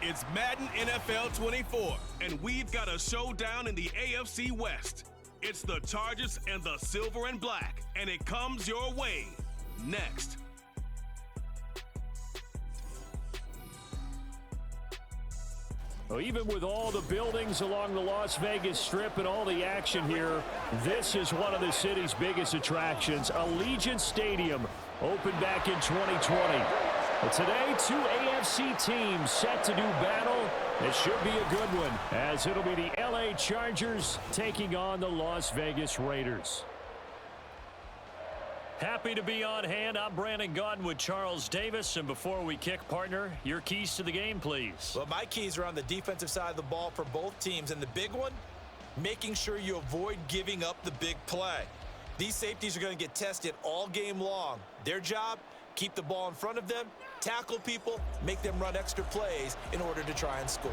It's Madden NFL 24, and we've got a showdown in the AFC West. It's the Chargers and the Silver and Black, and it comes your way next. Well, even with all the buildings along the Las Vegas Strip and all the action here, this is one of the city's biggest attractions. Allegiant Stadium opened back in 2020. But today, two AFC teams set to do battle. It should be a good one, as it'll be the LA Chargers taking on the Las Vegas Raiders. Happy to be on hand. I'm Brandon Gaudin with Charles Davis. And before we kick, partner, your keys to the game, please. Well, my keys are on the defensive side of the ball for both teams. And the big one, making sure you avoid giving up the big play. These safeties are going to get tested all game long. Their job, keep the ball in front of them, tackle people, make them run extra plays in order to try and score.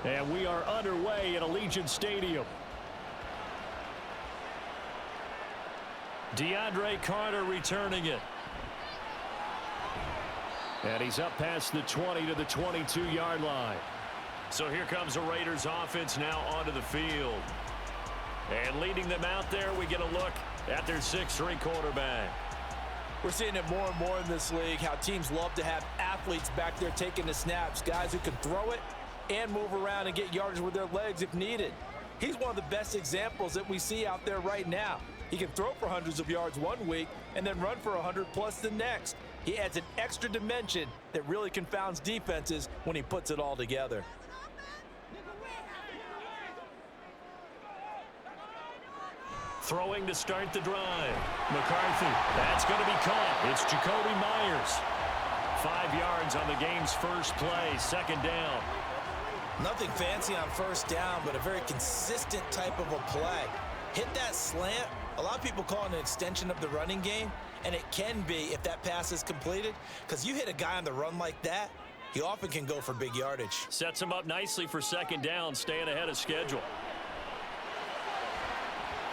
And we are underway at Allegiant Stadium. DeAndre Carter returning it. And he's up past the 20 to the 22-yard line. So here comes the Raiders offense now onto the field. And leading them out there, we get a look at their 6'3 quarterback. We're seeing it more and more in this league, how teams love to have athletes back there taking the snaps, guys who can throw it and move around and get yardage with their legs if needed. He's one of the best examples that we see out there right now. He can throw for hundreds of yards one week and then run for 100+ the next. He adds an extra dimension that really confounds defenses when he puts it all together. Throwing to start the drive. McCarthy. That's going to be caught. It's Jacoby Myers. 5 yards on the game's first play. Second down. Nothing fancy on first down, but a very consistent type of a play. Hit that slant. A lot of people call it an extension of the running game, and it can be if that pass is completed, because you hit a guy on the run like that, he often can go for big yardage. Sets him up nicely for second down, staying ahead of schedule.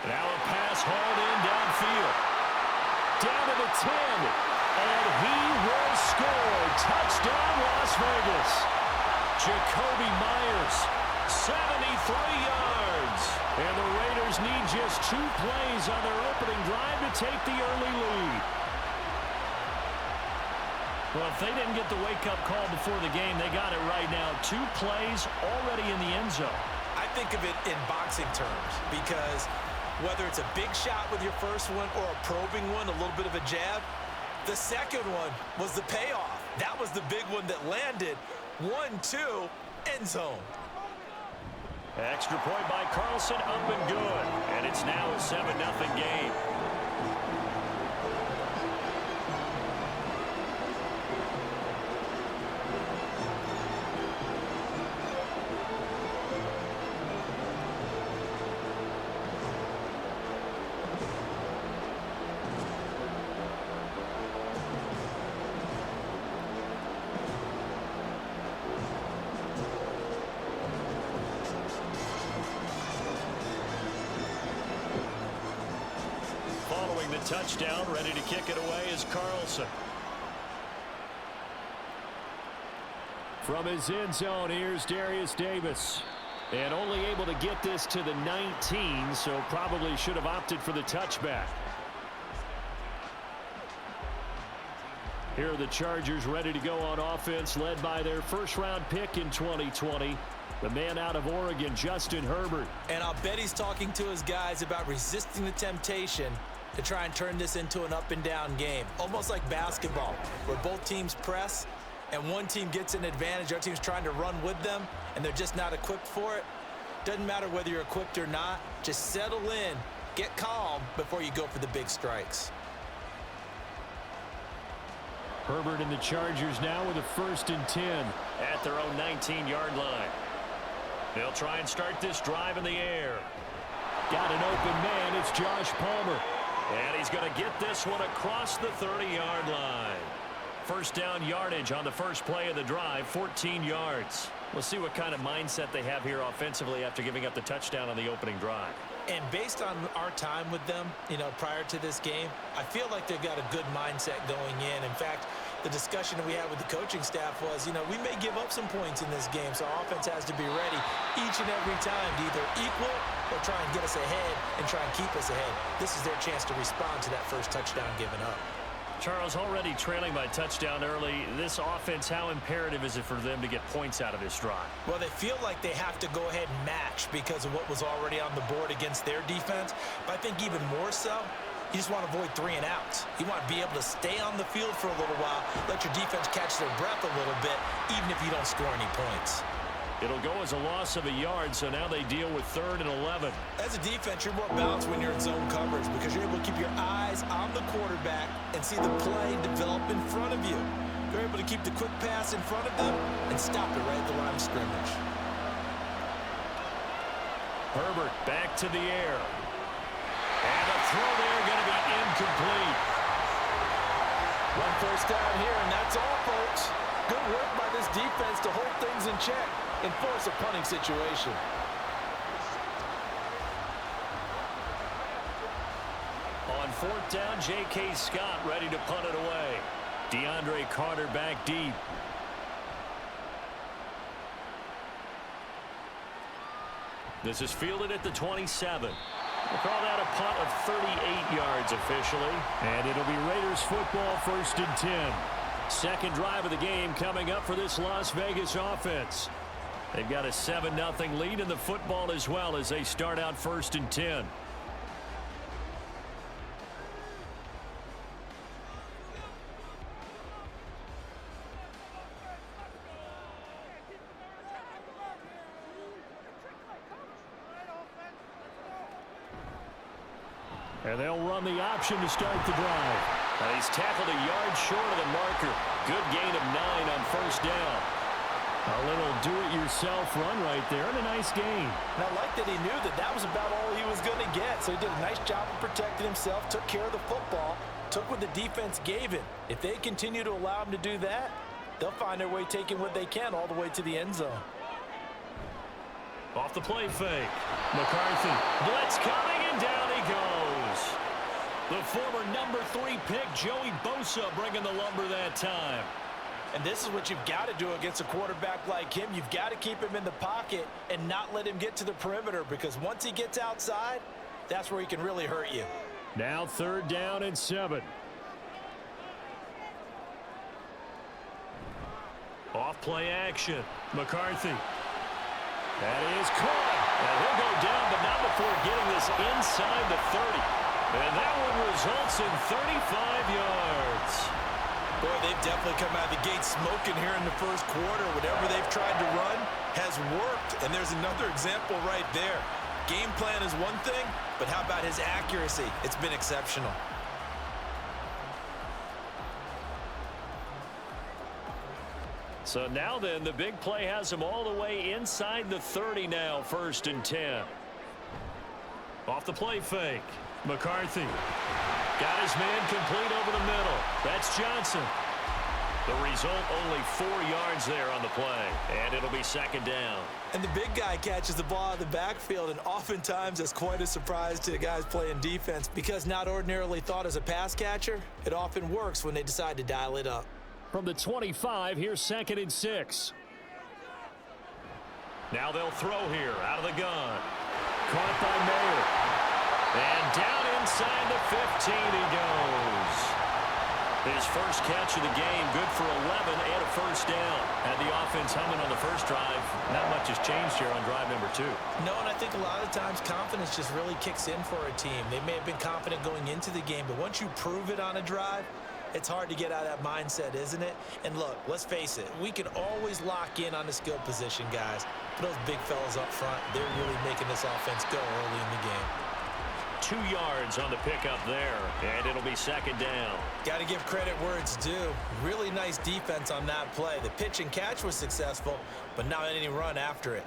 Now a pass hauled in downfield. Down to the 10, and he will score. Touchdown, Las Vegas. Jacoby Myers, 73 yards. And the Raiders need just 2 plays on their opening drive to take the early lead. Well, if they didn't get the wake-up call before the game, they got it right now. 2 plays already in the end zone. I think of it in boxing terms, because whether it's a big shot with your first one or a probing one, a little bit of a jab, the second one was the payoff. That was the big one that landed. 1-2, end zone. Extra point by Carlson, up and good. And it's now a 7-0 game. Touchdown, ready to kick it away is Carlson. From his end zone, here's Darius Davis. And only able to get this to the 19, so probably should have opted for the touchback. Here are the Chargers ready to go on offense, led by their first-round pick in 2020, the man out of Oregon, Justin Herbert. And I'll bet he's talking to his guys about resisting the temptation to try and turn this into an up-and-down game. Almost like basketball, where both teams press, and one team gets an advantage, our team's trying to run with them, and they're just not equipped for it. Doesn't matter whether you're equipped or not. Just settle in, get calm before you go for the big strikes. Herbert and the Chargers now with a 1st and 10. At their own 19-yard line. They'll try and start this drive in the air. Got an open man. It's Josh Palmer. And he's going to get this one across the 30-yard line. First down yardage on the first play of the drive, 14 yards. We'll see what kind of mindset they have here offensively after giving up the touchdown on the opening drive. And based on our time with them, prior to this game, I feel like they've got a good mindset going in. In fact, the discussion that we had with the coaching staff was, we may give up some points in this game, so our offense has to be ready each and every time to either equal or try and get us ahead and try and keep us ahead. This is their chance to respond to that first touchdown given up. Charles, already trailing by touchdown early. This offense, how imperative is it for them to get points out of this drive? Well, they feel like they have to go ahead and match because of what was already on the board against their defense. But I think even more so, you just want to avoid 3 and outs. You want to be able to stay on the field for a little while, let your defense catch their breath a little bit, even if you don't score any points. It'll go as a loss of a yard, so now they deal with 3rd and 11. As a defense, you're more balanced when you're in zone coverage because you're able to keep your eyes on the quarterback and see the play develop in front of you. You're able to keep the quick pass in front of them and stop it right at the line of scrimmage. Herbert back to the air. And a throw there going to be incomplete. 1 first down here, and that's all, folks. Good work by this defense to hold things in check and force a punting situation. On 4th down, J.K. Scott ready to punt it away. DeAndre Carter back deep. This is fielded at the 27. We'll call that a punt of 38 yards officially. And it'll be Raiders football, 1st and 10. Second drive of the game coming up for this Las Vegas offense. They've got a 7-0 lead in the football as well as they start out 1st and 10. And they'll run the option to start the drive. And he's tackled a yard short of the marker. Good gain of 9 on 1st down. A little do-it-yourself run right there and a nice gain. And I like that he knew that that was about all he was going to get. So he did a nice job of protecting himself, took care of the football, took what the defense gave him. If they continue to allow him to do that, they'll find their way taking what they can all the way to the end zone. Off the play fake. McCarthy. Blitz coming, and down he goes. The former number 3 pick, Joey Bosa, bringing the lumber that time. And this is what you've got to do against a quarterback like him. You've got to keep him in the pocket and not let him get to the perimeter because once he gets outside, that's where he can really hurt you. Now 3rd down and 7. Off play action. McCarthy. That is caught. And he'll go down, but not before getting this inside the 30. And that one results in 35 yards. Boy, they've definitely come out of the gate smoking here in the first quarter. Whatever they've tried to run has worked. And there's another example right there. Game plan is one thing, but how about his accuracy? It's been exceptional. So now then, the big play has him all the way inside the 30 now, 1st and 10. Off the play fake. McCarthy. Got his man complete over the middle. That's Johnson. The result, only 4 yards there on the play. And it'll be 2nd down. And the big guy catches the ball out of the backfield, and oftentimes that's quite a surprise to the guys playing defense because not ordinarily thought as a pass catcher, it often works when they decide to dial it up. From the 25, here's 2nd and 6. Now they'll throw here out of the gun. Caught by Mayer. And down inside the 15 he goes. His first catch of the game, good for 11 and a 1st down. Had the offense humming on the first drive. Not much has changed here on drive number 2. No, and I think a lot of times confidence just really kicks in for a team. They may have been confident going into the game, but once you prove it on a drive, it's hard to get out of that mindset, isn't it? And look, let's face it, we can always lock in on the skill position, guys. But those big fellas up front, they're really making this offense go early in the game. 2 2 yards on the pickup there, and it'll be second down. Got to give credit where it's due. Really nice defense on that play. The pitch and catch was successful, but not any run after it.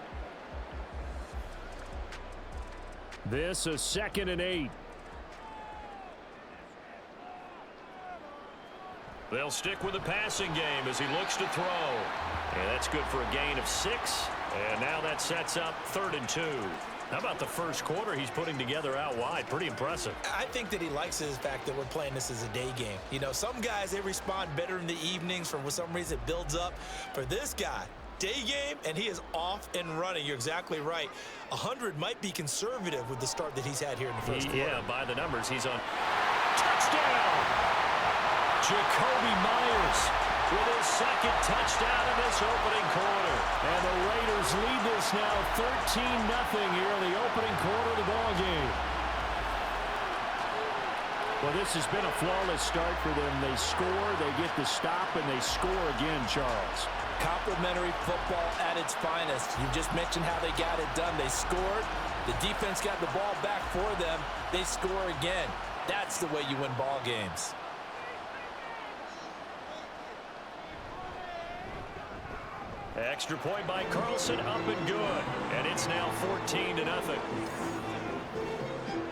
This is 2nd and 8. They'll stick with the passing game as he looks to throw. And that's good for a gain of 6. And now that sets up 3rd and 2. How about the first quarter he's putting together out wide? Pretty impressive. I think that he likes the fact that we're playing this as a day game. You know, some guys, they respond better in the evenings. For some reason, it builds up. For this guy, day game, and he is off and running. You're exactly right. 100 might be conservative with the start that he's had here in the first quarter. Yeah, by the numbers, he's on touchdown. Jacoby Myers with his 2nd touchdown in this opening quarter. And the Raiders lead this now 13-0 here in the opening quarter of the ball game. Well, this has been a flawless start for them. They score, they get the stop, and they score again, Charles. Complimentary football at its finest. You just mentioned how they got it done. They scored. The defense got the ball back for them. They score again. That's the way you win ball games. Extra point by Carlson, up and good. And it's now 14-0.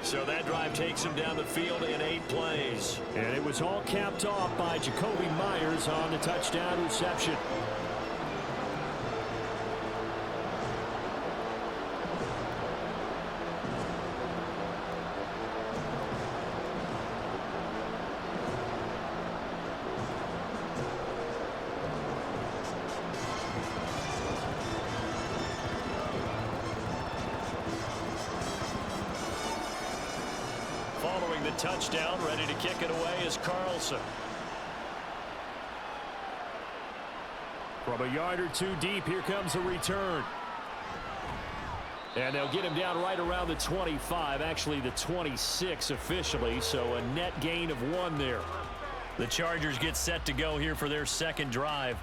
So that drive takes him down the field in 8 plays. And it was all capped off by Jacoby Myers on the touchdown reception. Following the touchdown, ready to kick it away is Carlson. From a yard or 2 deep, here comes a return. And they'll get him down right around the 25, actually the 26 officially, so a net gain of 1 there. The Chargers get set to go here for their 2nd drive.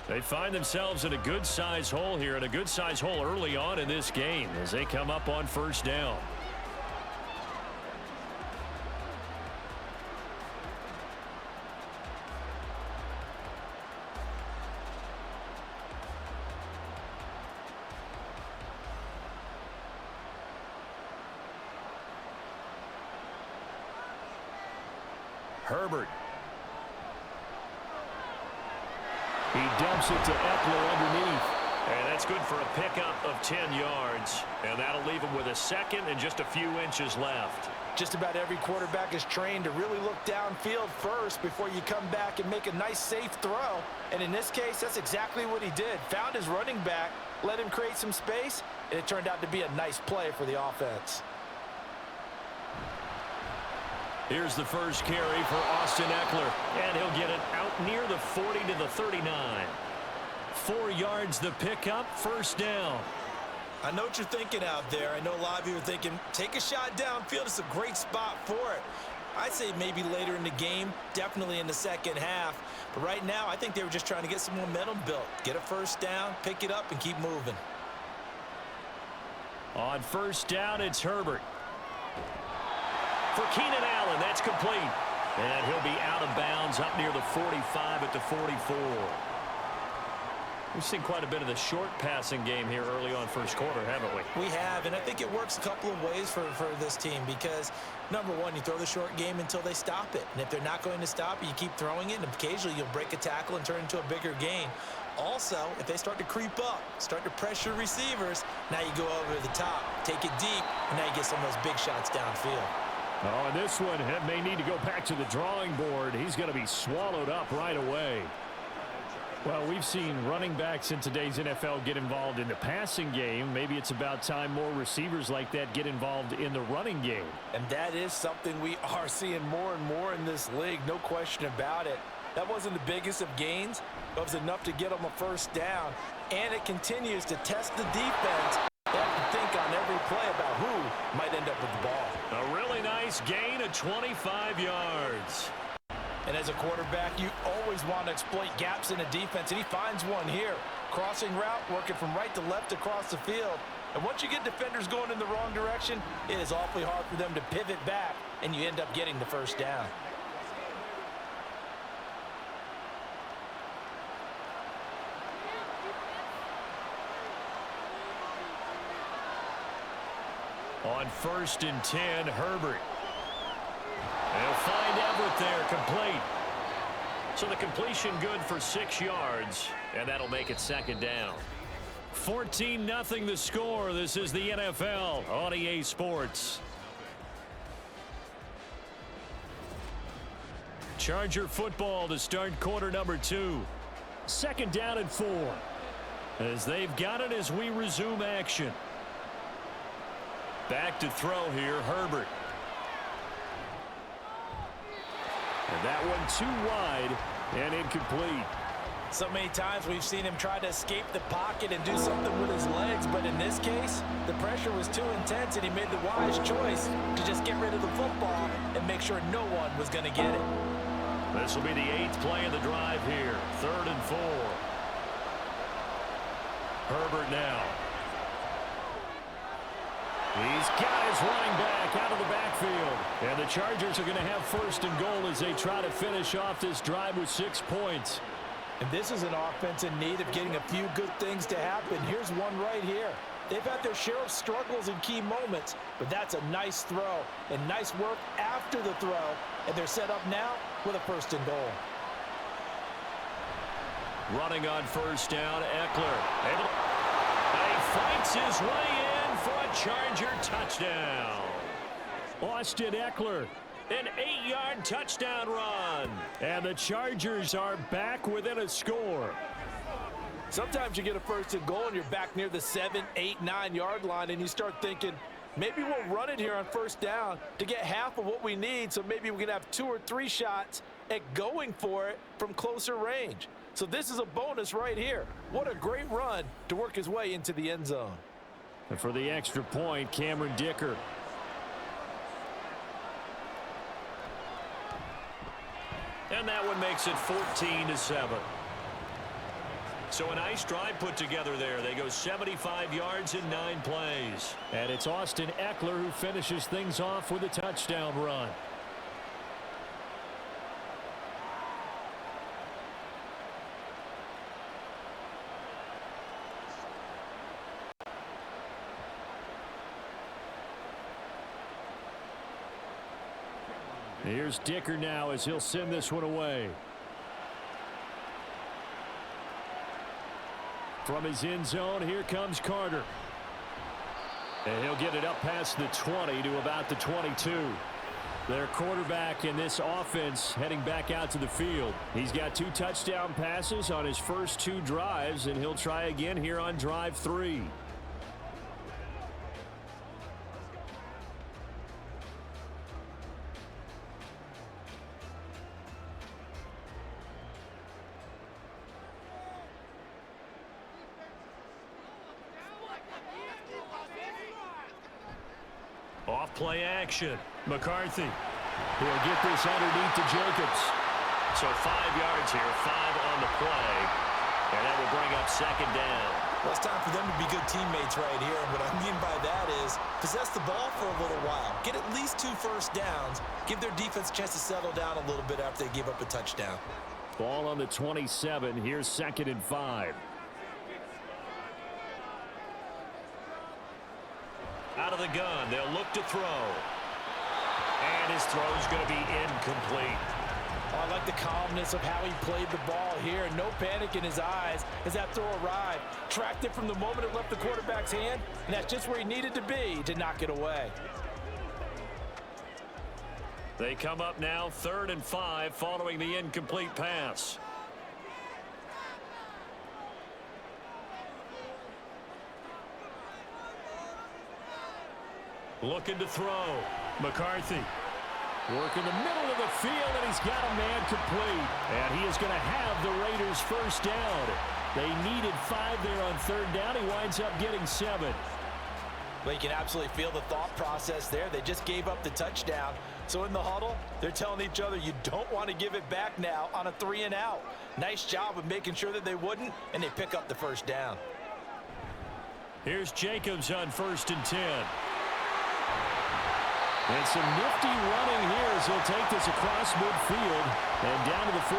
They find themselves in a good-sized hole here, and a good-sized hole early on in this game as they come up on 1st down. Herbert. He dumps it to Eckler underneath. And that's good for a pickup of 10 yards. And that'll leave him with a 2nd and just a few inches left. Just about every quarterback is trained to really look downfield first before you come back and make a nice, safe throw. And in this case, that's exactly what he did. Found his running back, let him create some space, and it turned out to be a nice play for the offense. Here's the first carry for Austin Eckler, and he'll get it out near the 40 to the 39. 4 yards the pickup, 1st down. I know what you're thinking out there. I know a lot of you are thinking, take a shot downfield. It's a great spot for it. I'd say maybe later in the game, definitely in the 2nd half. But right now, I think they were just trying to get some momentum built. Get a 1st down, pick it up, and keep moving. On 1st down, it's Herbert. For Keenan Allen, that's complete. And he'll be out of bounds up near the 45 at the 44. We've seen quite a bit of the short passing game here early on 1st quarter, haven't we? We have, and I think it works a couple of ways for this team because, number one, you throw the short game until they stop it. And if they're not going to stop it, you keep throwing it, and occasionally you'll break a tackle and turn it into a bigger gain. Also, if they start to creep up, start to pressure receivers, now you go over to the top, take it deep, and now you get some of those big shots downfield. Oh, and this one may need to go back to the drawing board. He's going to be swallowed up right away. Well, we've seen running backs in today's NFL get involved in the passing game. Maybe it's about time more receivers like that get involved in the running game. And that is something we are seeing more and more in this league, no question about it. That wasn't the biggest of gains, but it was enough to get them a 1st down. And it continues to test the defense. They have to think on every play about who might end up with the ball. A really nice gain of 25 yards. And as a quarterback, you always want to exploit gaps in a defense, and he finds one here. Crossing route, working from right to left across the field. And once you get defenders going in the wrong direction, it is awfully hard for them to pivot back, and you end up getting the first down. On 1st and 10, Herbert. They'll find Everett there, complete. So the completion good for 6 yards, and that'll make it 2nd down. 14-0 the score. This is the NFL on EA Sports. Charger football to start quarter number 2. 2nd down and 4. As they've got it as we resume action. Back to throw here, Herbert. And that one too wide and incomplete. So many times we've seen him try to escape the pocket and do something with his legs, but in this case, the pressure was too intense and he made the wise choice to just get rid of the football and make sure no one was going to get it. This will be the 8th play of the drive here. 3rd and 4. Herbert now. He's got his running back out of the backfield. And the Chargers are going to have 1st and goal as they try to finish off this drive with 6 points. And this is an offense in need of getting a few good things to happen. Here's one right here. They've had their share of struggles in key moments, but that's a nice throw and nice work after the throw. And they're set up now with a 1st and goal. Running on 1st down, Eckler. He fights his way in for a Charger touchdown. Austin Eckler. An 8-yard touchdown run. And the Chargers are back within a score. Sometimes you get a 1st and goal and you're back near the 7, 8, 9-yard line and you start thinking, maybe we'll run it here on 1st down to get half of what we need, so maybe we can have 2 or 3 shots at going for it from closer range. So this is a bonus right here. What a great run to work his way into the end zone. And for the extra point, Cameron Dicker. And that one makes it 14-7. So a nice drive put together there. They go 75 yards in 9 plays. And it's Austin Eckler who finishes things off with a touchdown run. Here's Dicker now as he'll send this one away. From his end zone, here comes Carter. And he'll get it up past the 20 to about the 22. Their quarterback in this offense heading back out to the field. He's got 2 touchdown passes on his first 2 drives, and he'll try again here on drive 3. Off play action. McCarthy. He'll get this underneath to Jacobs. So 5 yards here, 5 on the play. And that will bring up 2nd down. Well, it's time for them to be good teammates right here. And what I mean by that is possess the ball for a little while. Get at least 2 first downs. Give their defense a chance to settle down a little bit after they give up a touchdown. Ball on the 27. Here's 2nd and 5. Out of the gun, they'll look to throw. And his throw's going to be incomplete. Oh, I like the calmness of how he played the ball here. No panic in his eyes as that throw arrived. Tracked it from the moment it left the quarterback's hand, and that's just where he needed to be to knock it away. They come up now 3rd and 5 following the incomplete pass. Looking to throw. McCarthy. Work in the middle of the field, and he's got a man complete. And he is going to have the Raiders' first down. They needed 5 there on 3rd down. He winds up getting 7. Well, you can absolutely feel the thought process there. They just gave up the touchdown. So in the huddle, they're telling each other, you don't want to give it back now on a 3 and out. Nice job of making sure that they wouldn't, and they pick up the first down. Here's Jacobs on 1st and 10. And some nifty running here as he'll take this across midfield and down to the 47.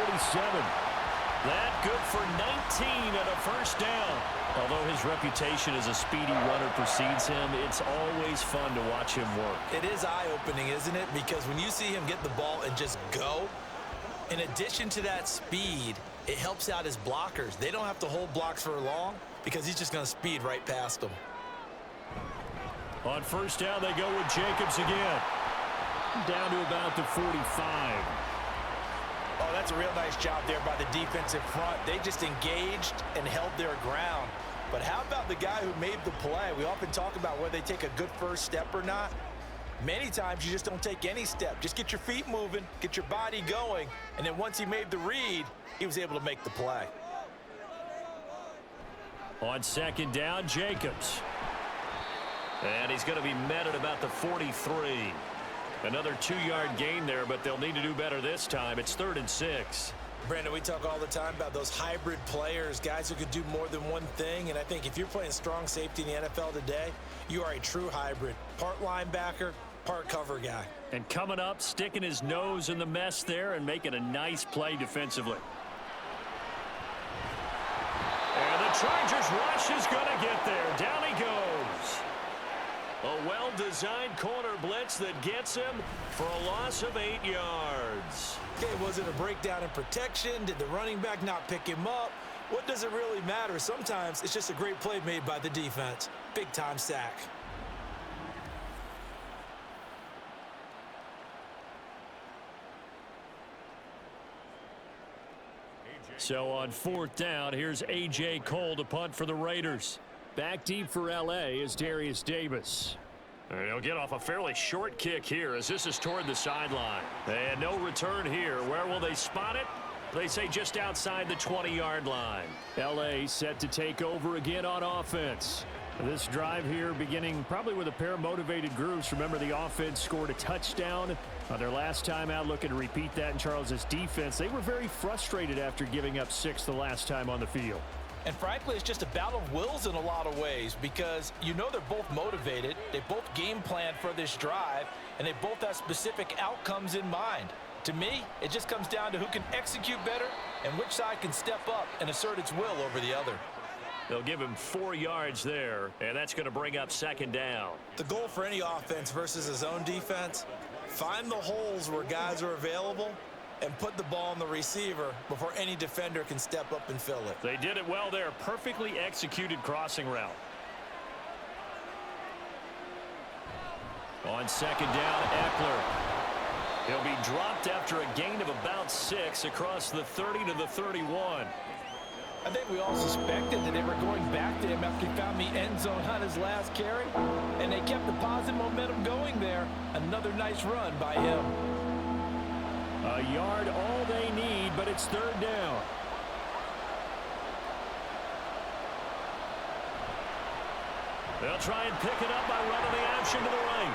That good for 19 and a first down. Although his reputation as a speedy runner precedes him, it's always fun to watch him work. It is eye-opening, isn't it? Because when you see him get the ball and just go, in addition to that speed, it helps out his blockers. They don't have to hold blocks for long because he's just going to speed right past them. On 1st down, they go with Jacobs again. Down to about the 45. Oh, that's a real nice job there by the defensive front. They just engaged and held their ground. But how about the guy who made the play? We often talk about whether they take a good first step or not. Many times you just don't take any step. Just get your feet moving, get your body going, and then once he made the read, he was able to make the play. On 2nd down, Jacobs. And he's going to be met at about the 43. Another 2-yard gain there, but they'll need to do better this time. It's 3rd and 6. Brandon, we talk all the time about those hybrid players, guys who can do more than one thing. And I think if you're playing strong safety in the NFL today, you are a true hybrid. Part linebacker, part cover guy. And coming up, sticking his nose in the mess there and making a nice play defensively. And the Chargers rush is going to get there. Down he goes. A well-designed corner blitz that gets him for a loss of 8 yards. Okay, was it a breakdown in protection? Did the running back not pick him up? What does it really matter? Sometimes it's just a great play made by the defense. Big-time sack. So on 4th down, here's A.J. Cole to punt for the Raiders. Back deep for L.A. is Darius Davis. And he'll get off a fairly short kick here as this is toward the sideline. And no return here. Where will they spot it? They say just outside the 20-yard line. L.A. set to take over again on offense. This drive here beginning probably with a pair of motivated groups. Remember, the offense scored a touchdown on their last time out, looking to repeat that in Charles' defense. They were very frustrated after giving up 6 the last time on the field. And frankly, it's just a battle of wills in a lot of ways because you know they're both motivated. They both game plan for this drive, and they both have specific outcomes in mind. To me, it just comes down to who can execute better and which side can step up and assert its will over the other. They'll give him 4 yards there, and that's going to bring up 2nd down. The goal for any offense versus his own defense, find the holes where guys are available and put the ball on the receiver before any defender can step up and fill it. They did it well there. Perfectly executed crossing route. On 2nd down, Eckler. He'll be dropped after a gain of about 6 across the 30 to the 31. I think we all suspected that they were going back to him after he found the end zone on his last carry, and they kept the positive momentum going there. Another nice run by him. A yard all they need, but it's 3rd down. They'll try and pick it up by running the action to the right.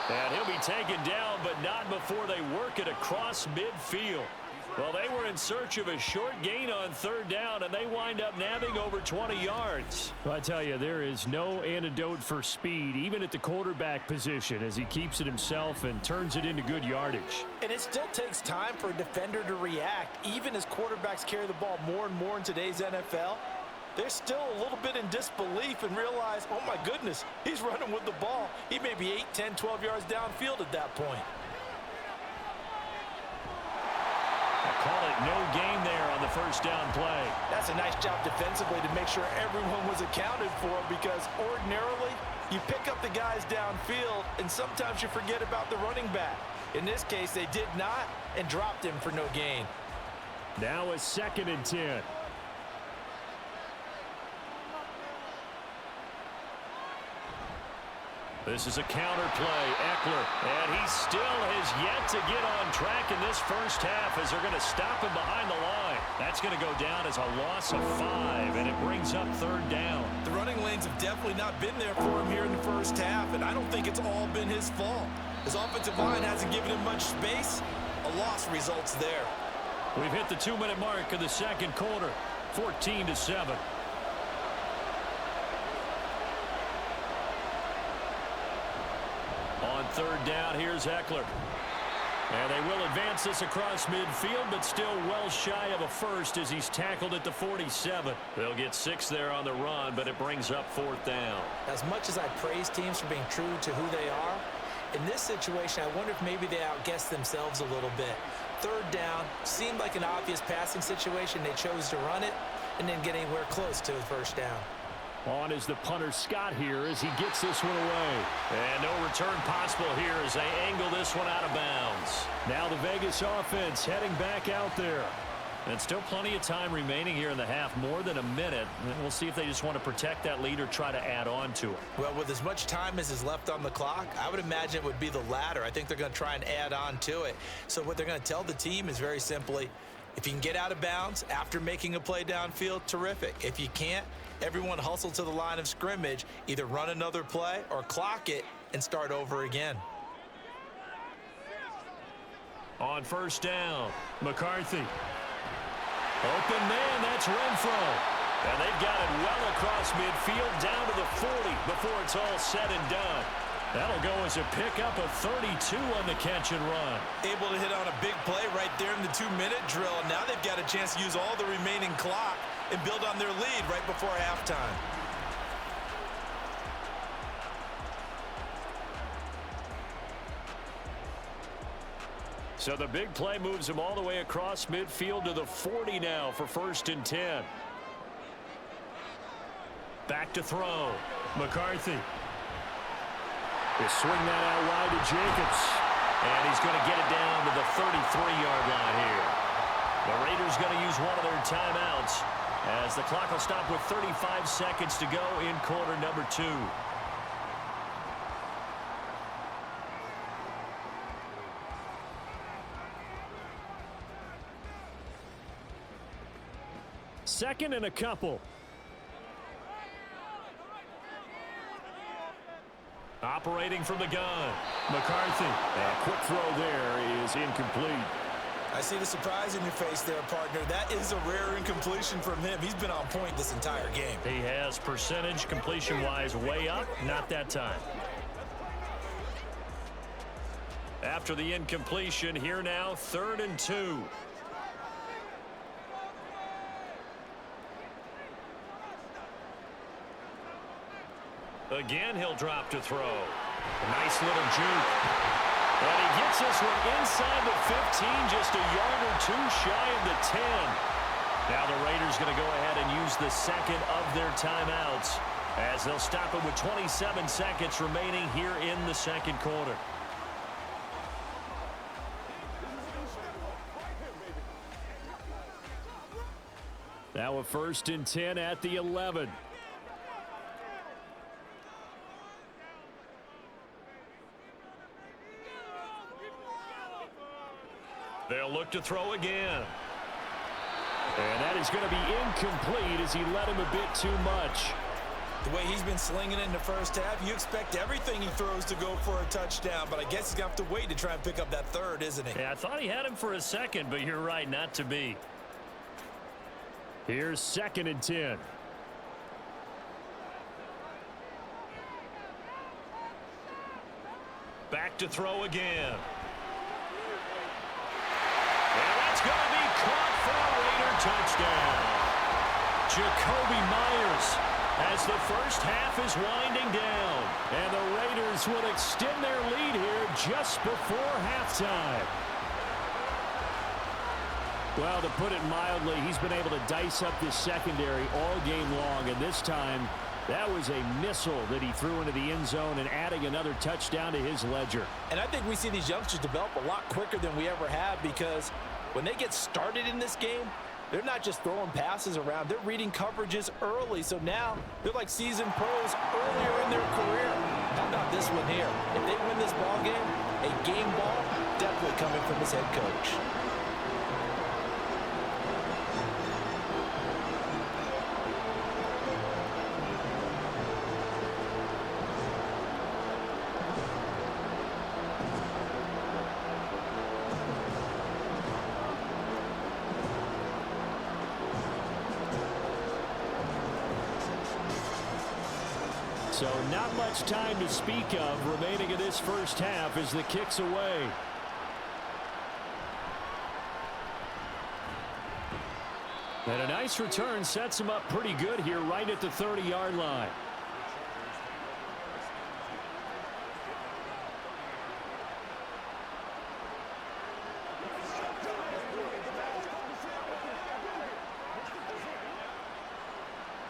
And he'll be taken down, but not before they work it across midfield. Well, they were in search of a short gain on 3rd down, and they wind up nabbing over 20 yards. Well, I tell you, there is no antidote for speed, even at the quarterback position, as he keeps it himself and turns it into good yardage. And it still takes time for a defender to react. Even as quarterbacks carry the ball more and more in today's NFL, they're still a little bit in disbelief and realize, oh, my goodness, he's running with the ball. He may be 8, 10, 12 yards downfield at that point. Call it no gain there on the 1st down play. That's a nice job defensively to make sure everyone was accounted for, because ordinarily you pick up the guys downfield and sometimes you forget about the running back. In this case, they did not and dropped him for no gain. Now a 2nd and 10. This is a counter play. Eckler, and he still has yet to get on track in this first half as they're going to stop him behind the line. That's going to go down as a loss of 5, and it brings up 3rd down. The running lanes have definitely not been there for him here in the first half, and I don't think it's all been his fault. His offensive line hasn't given him much space. A loss results there. We've hit the 2-minute mark of the 2nd quarter, 14-7. third down. Here's Eckler. And they will advance this across midfield, but still well shy of a first as he's tackled at the 47. They'll get 6 there on the run, but it brings up fourth down. As much as I praise teams for being true to who they are, in this situation, I wonder if maybe they outguessed themselves a little bit. Third down seemed like an obvious passing situation. They chose to run it and didn't get anywhere close to the first down. On is the punter Scott here as he gets this one away. And no return possible here as they angle this one out of bounds. Now the Vegas offense heading back out there. And still plenty of time remaining here in the half, more than a minute. And we'll see if they just want to protect that lead or try to add on to it. Well, with as much time as is left on the clock, I would imagine it would be the latter. I think they're going to try and add on to it. So what they're going to tell the team is very simply, if you can get out of bounds after making a play downfield, terrific. If you can't, everyone hustle to the line of scrimmage, either run another play or clock it and start over again. On first down, McCarthy. Open man, that's Renfro. And they've got it well across midfield down to the 40 before it's all said and done. That'll go as a pickup of 32 on the catch and run. Able to hit on a big play right there in the 2-minute drill. Now they've got a chance to use all the remaining clock and build on their lead right before halftime. So the big play moves them all the way across midfield to the 40 now for 1st and 10. Back to throw. McCarthy. They swing that out wide to Jacobs. And he's going to get it down to the 33-yard line here. The Raiders going to use one of their timeouts as the clock will stop with 35 seconds to go in quarter number 2. Second and a couple. Operating from the gun, McCarthy. A quick throw there is incomplete. I see the surprise in your face there, partner. That is a rare incompletion from him. He's been on point this entire game. He has percentage completion-wise way up, not that time. After the incompletion, here now, 3rd and 2. Again, he'll drop to throw. Nice little juke. And he gets this one inside the 15, just a yard or 2 shy of the 10. Now the Raiders going to go ahead and use the second of their timeouts as they'll stop it with 27 seconds remaining here in the second quarter. Now a 1st and 10 at the 11. They'll look to throw again. And that is going to be incomplete as he let him a bit too much. The way he's been slinging it in the first half, you expect everything he throws to go for a touchdown, but I guess he's going to have to wait to try and pick up that third, isn't he? Yeah, I thought he had him for a second, but you're right, not to be. Here's 2nd and 10. Back to throw again. And that's going to be caught for a Raider touchdown. Jacoby Myers as the first half is winding down. And the Raiders will extend their lead here just before halftime. Well, to put it mildly, he's been able to dice up this secondary all game long, and this time that was a missile that he threw into the end zone and adding another touchdown to his ledger. And I think we see these youngsters develop a lot quicker than we ever have, because when they get started in this game, they're not just throwing passes around. They're reading coverages early. So now they're like seasoned pros earlier in their career. How about this one here? If they win this ball game, a game ball definitely coming from his head coach. So not much time to speak of remaining in this first half as the kick's away. And a nice return sets him up pretty good here right at the 30-yard line.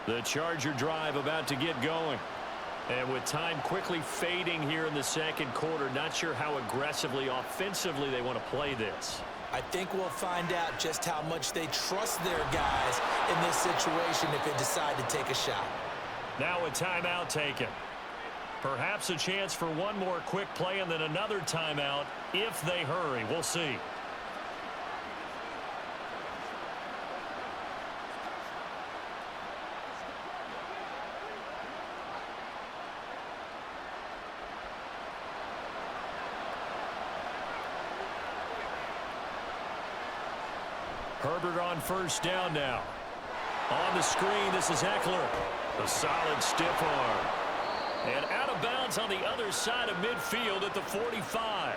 The Charger drive about to get going. And with time quickly fading here in the second quarter, not sure how aggressively, offensively they want to play this. I think we'll find out just how much they trust their guys in this situation if they decide to take a shot. Now a timeout taken. Perhaps a chance for one more quick play and then another timeout if they hurry. We'll see. Herbert on first down now. On the screen, this is Eckler. A solid stiff arm. And out of bounds on the other side of midfield at the 45.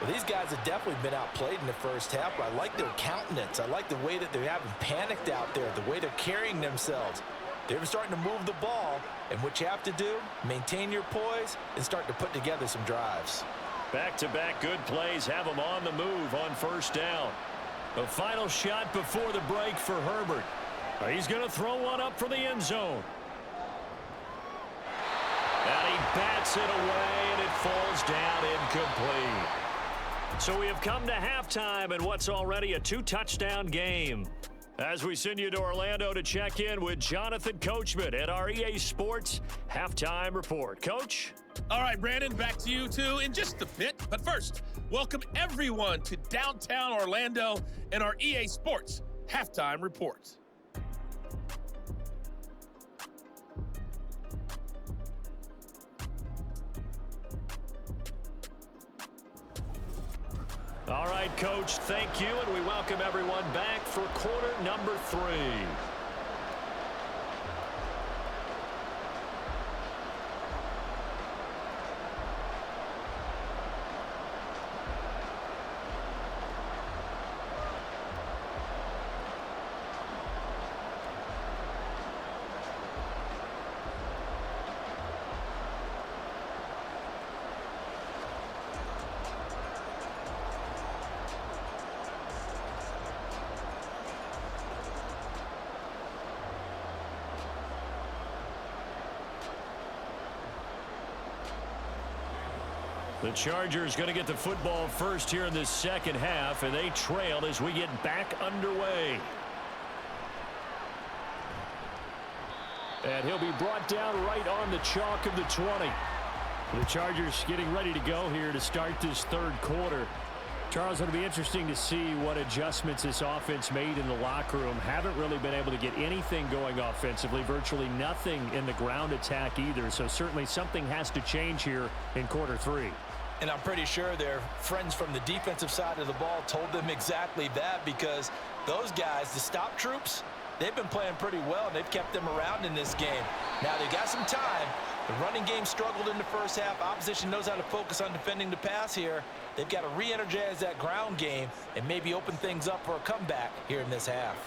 Well, these guys have definitely been outplayed in the first half, but I like their countenance. I like the way that they haven't panicked out there, the way they're carrying themselves. They're starting to move the ball, and what you have to do, maintain your poise and start to put together some drives. Back-to-back good plays have them on the move on first down. A final shot before the break for Herbert. He's going to throw one up for the end zone. And he bats it away, and it falls down incomplete. So we have come to halftime in what's already a two-touchdown game. As we send you to Orlando to check in with Jonathan Coachman at our EA Sports Halftime Report. Coach? All right, Brandon, back to you two in just a bit. But first, welcome everyone to downtown Orlando and our EA Sports Halftime Report. All right, Coach, thank you, and we welcome everyone back for quarter number 3. The Chargers going to get the football first here in this second half, and they trail as we get back underway. And he'll be brought down right on the chalk of the 20. The Chargers getting ready to go here to start this third quarter. Charles, it'll be interesting to see what adjustments this offense made in the locker room. Haven't really been able to get anything going offensively, virtually nothing in the ground attack either. So certainly something has to change here in quarter 3. And I'm pretty sure their friends from the defensive side of the ball told them exactly that, because those guys, the stop troops, they've been playing pretty well, and they've kept them around in this game. Now, they got some time. The running game struggled in the first half. Opposition knows how to focus on defending the pass here. They've got to re-energize that ground game and maybe open things up for a comeback here in this half.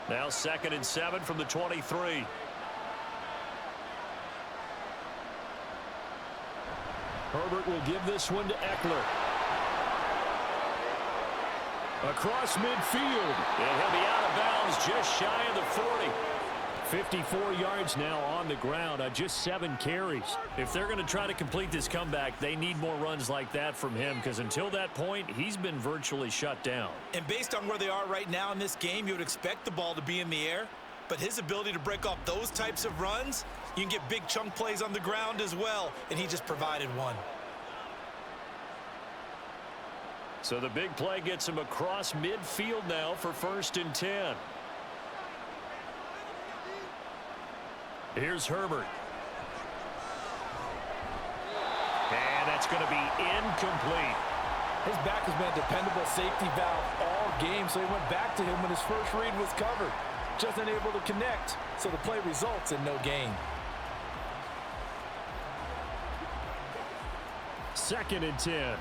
Now 2nd and 7 from the 23. Herbert will give this one to Eckler. Across midfield. And he'll be out of bounds just shy of the 40. 54 yards now on the ground on just 7 carries. If they're going to try to complete this comeback, they need more runs like that from him, because until that point, he's been virtually shut down. And based on where they are right now in this game, you would expect the ball to be in the air. But his ability to break off those types of runs, you can get big chunk plays on the ground as well, and he just provided one. So the big play gets him across midfield now for 1st and 10. Here's Herbert. And that's going to be incomplete. His back has been a dependable safety valve all game, so he went back to him when his first read was covered. just unable to connect, so the play results in no gain. 2nd and 10.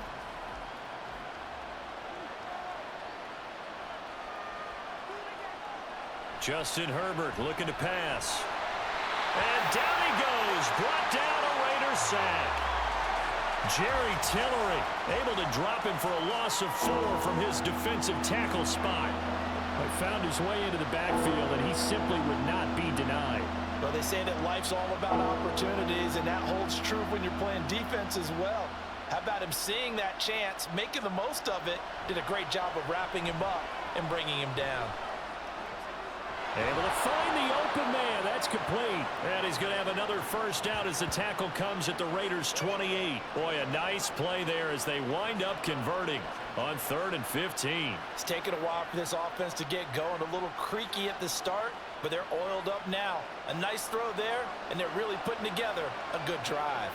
Justin Herbert looking to pass. And down he goes. Brought down a Raiders sack. Jerry Tillery able to drop him for a loss of 4 from his defensive tackle spot. He found his way into the backfield, and he simply would not be denied. Well, they say that life's all about opportunities, and that holds true when you're playing defense as well. How about him seeing that chance, making the most of it, did a great job of wrapping him up and bringing him down. Able to find the open man. That's complete. And he's going to have another first down as the tackle comes at the Raiders' 28. Boy, a nice play there as they wind up converting on 3rd and 15. It's taken a while for this offense to get going. A little creaky at the start, but they're oiled up now. A nice throw there, and they're really putting together a good drive.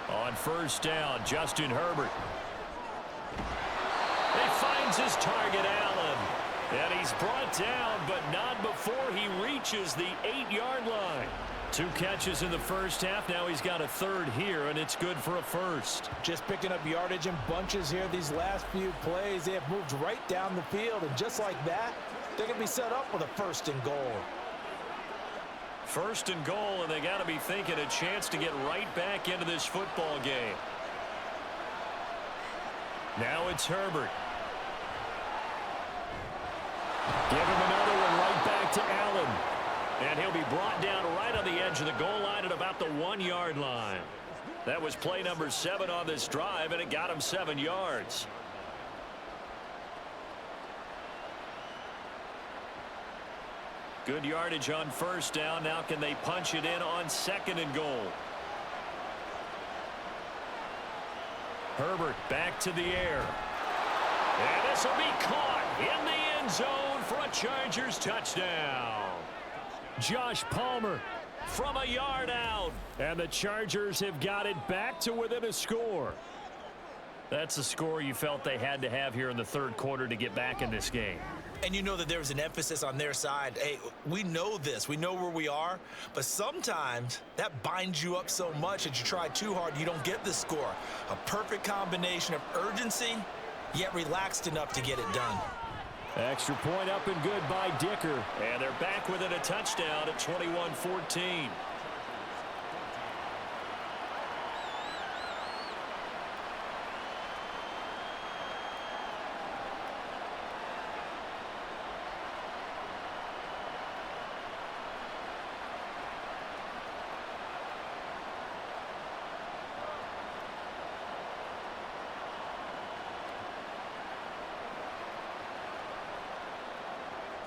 On 1st down, Justin Herbert. He finds his target, Allen. And he's brought down, but not before he reaches the 8-yard line. 2 catches in the first half. Now he's got a 3rd here, and it's good for a 1st. Just picking up yardage in bunches here these last few plays. They have moved right down the field, and just like that, they're going to be set up with a 1st and goal. 1st and goal, and they got to be thinking a chance to get right back into this football game. Now it's Herbert. Give him another one right back to Allen. And he'll be brought down right on the edge of the goal line at about the 1-yard line. That was play number 7 on this drive, and it got him 7 yards. Good yardage on 1st down. Now can they punch it in on 2nd and goal? Herbert back to the air. And this will be caught in the end zone for a Chargers touchdown. Josh Palmer from a yard out. And the Chargers have got it back to within a score. That's a score you felt they had to have here in the 3rd quarter to get back in this game. And you know that there's an emphasis on their side. Hey, we know this. We know where we are. But sometimes that binds you up so much that you try too hard, you don't get the score. A perfect combination of urgency, yet relaxed enough to get it done. Extra point up and good by Dicker. And they're back within a touchdown at 21-14.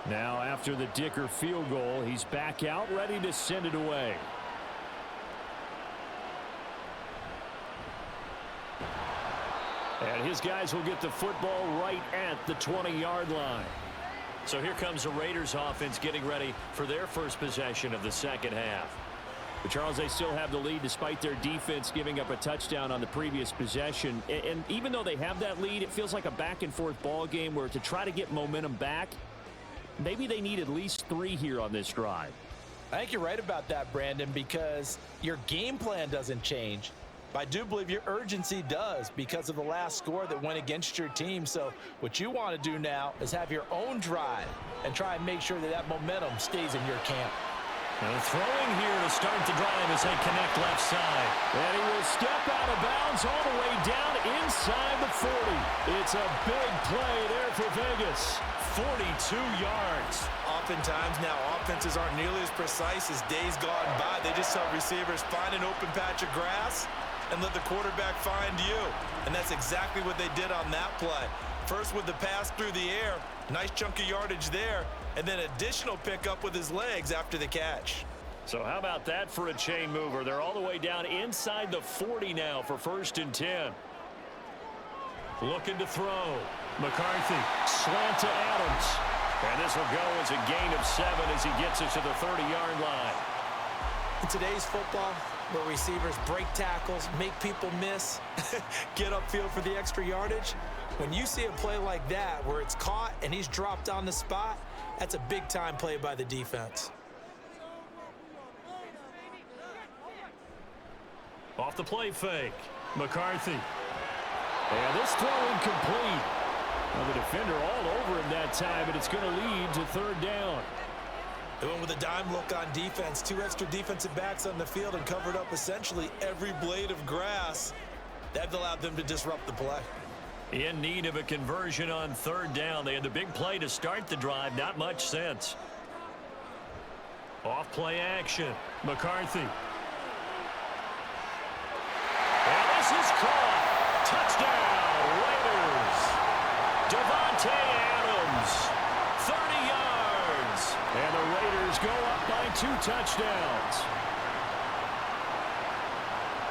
Now after the Dicker field goal, he's back out ready to send it away. And his guys will get the football right at the 20-yard line. So here comes the Raiders offense getting ready for their first possession of the 2nd half. But Charles, they still have the lead despite their defense giving up a touchdown on the previous possession. And even though they have that lead, it feels like a back-and-forth ball game where to try to get momentum back, maybe they need at least 3 here on this drive. I think you're right about that, Brandon, because your game plan doesn't change. But I do believe your urgency does because of the last score that went against your team. So what you want to do now is have your own drive and try and make sure that that momentum stays in your camp. And throwing here to start the drive as they connect left side. And he will step out of bounds all the way down inside the 40. It's a big play there for Vegas. 42 yards. Oftentimes now offenses aren't nearly as precise as days gone by. They just tell receivers, find an open patch of grass and let the quarterback find you. And that's exactly what they did on that play. First with the pass through the air, nice chunk of yardage there, and then additional pickup with his legs after the catch. So how about that for a chain mover? They're all the way down inside the 40 now for 1st and 10. Looking to throw. McCarthy, slant to Adams. And this will go as a gain of 7 as he gets it to the 30-yard line. In today's football, where receivers break tackles, make people miss, get upfield for the extra yardage, When you see a play like that where it's caught and he's dropped on the spot, that's a big-time play by the defense. Off the play fake. McCarthy. And this throw incomplete. Well, the defender all over him that time, and it's going to lead to third down. They went with a dime look on defense. 2 extra defensive backs on the field and covered up essentially every blade of grass. That allowed them to disrupt the play. In need of a conversion on third down. They had the big play to start the drive. Not much sense. Off play action. McCarthy. And this is caught. Touchdown, Raiders. Davante Adams. 30 yards. And the Raiders go up by 2 touchdowns.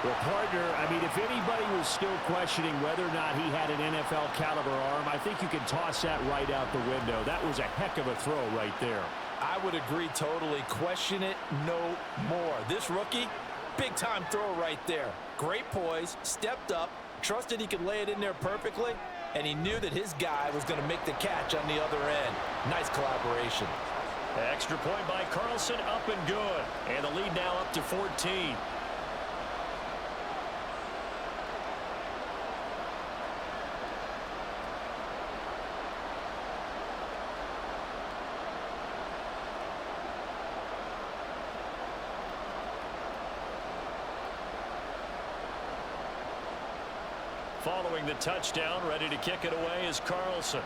Well, partner, I mean, if anybody was still questioning whether or not he had an NFL caliber arm, I think you can toss that right out the window. That was a heck of a throw right there. I would agree totally. Question it no more. This rookie, big-time throw right there. Great poise, stepped up, trusted he could lay it in there perfectly, and he knew that his guy was going to make the catch on the other end. Nice collaboration. Extra point by Carlson, up and good. And the lead now up to 14. Following the touchdown, ready to kick it away is Carlson.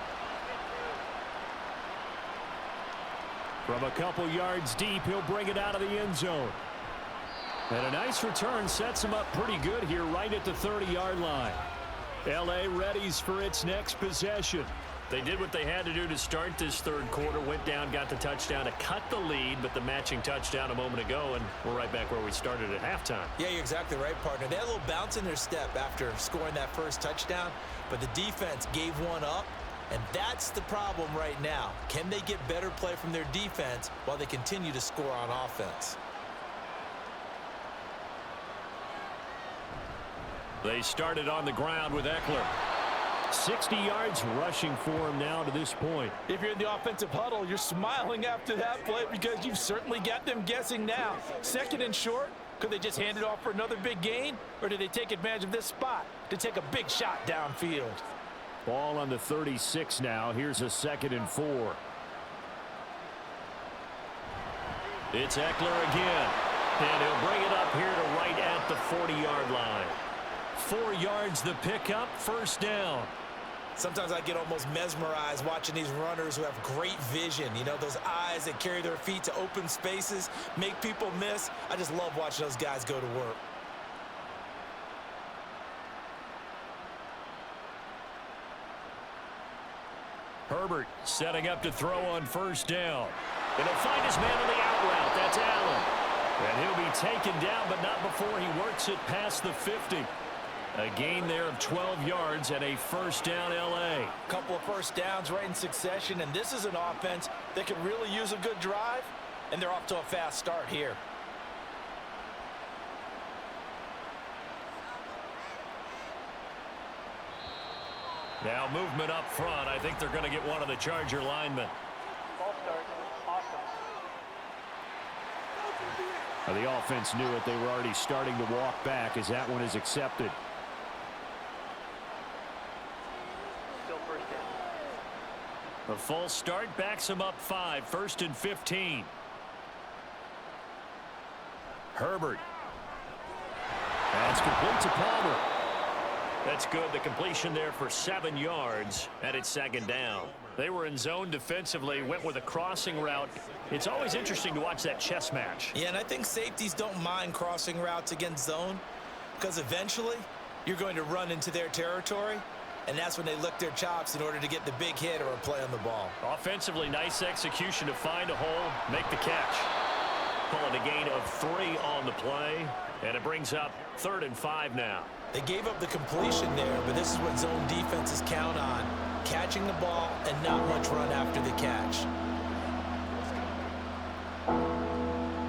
From a couple yards deep, he'll bring it out of the end zone. And a nice return sets him up pretty good here right at the 30-yard line. L.A. readies for its next possession. They did what they had to do to start this third quarter. Went down, got the touchdown to cut the lead, but the matching touchdown a moment ago, and we're right back where we started at halftime. Yeah, you're exactly right, partner. They had a little bounce in their step after scoring that first touchdown, but the defense gave one up, and that's the problem right now. Can they get better play from their defense while they continue to score on offense? They started on the ground with Eckler. 60 yards rushing for him now to this point. If you're in the offensive huddle, you're smiling after that play because you've certainly got them guessing now. Second and short, could they just hand it off for another big gain? Or do they take advantage of this spot to take a big shot downfield? Ball on the 36 now. Here's a 2nd and 4. It's Eckler again. And he'll bring it up here to right at the 40-yard line. 4 yards the pickup, first down. Sometimes I get almost mesmerized watching these runners who have great vision. You know, those eyes that carry their feet to open spaces, make people miss. I just love watching those guys go to work. Herbert setting up to throw on first down. And he'll find his man on the out route. That's Allen. And he'll be taken down, but not before he works it past the 50. A gain there of 12 yards and a first down, L.A. Couple of first downs right in succession, and this is an offense that could really use a good drive, and they're off to a fast start here. Now movement up front. I think they're going to get one of the Charger linemen. Well, the offense knew it. They were already starting to walk back as that one is accepted. A false start backs him up 5. 1st and 15. Herbert. That's complete to Palmer. That's good. The completion there for 7 yards, and it's 2nd down. They were in zone defensively, went with a crossing route. It's always interesting to watch that chess match. Yeah, and I think safeties don't mind crossing routes against zone because eventually you're going to run into their territory, and that's when they lick their chops in order to get the big hit or a play on the ball. Offensively, nice execution to find a hole, make the catch. Call it a gain of 3 on the play, and it brings up 3rd and 5 now. They gave up the completion there, but this is what zone defenses count on. Catching the ball and not much run after the catch.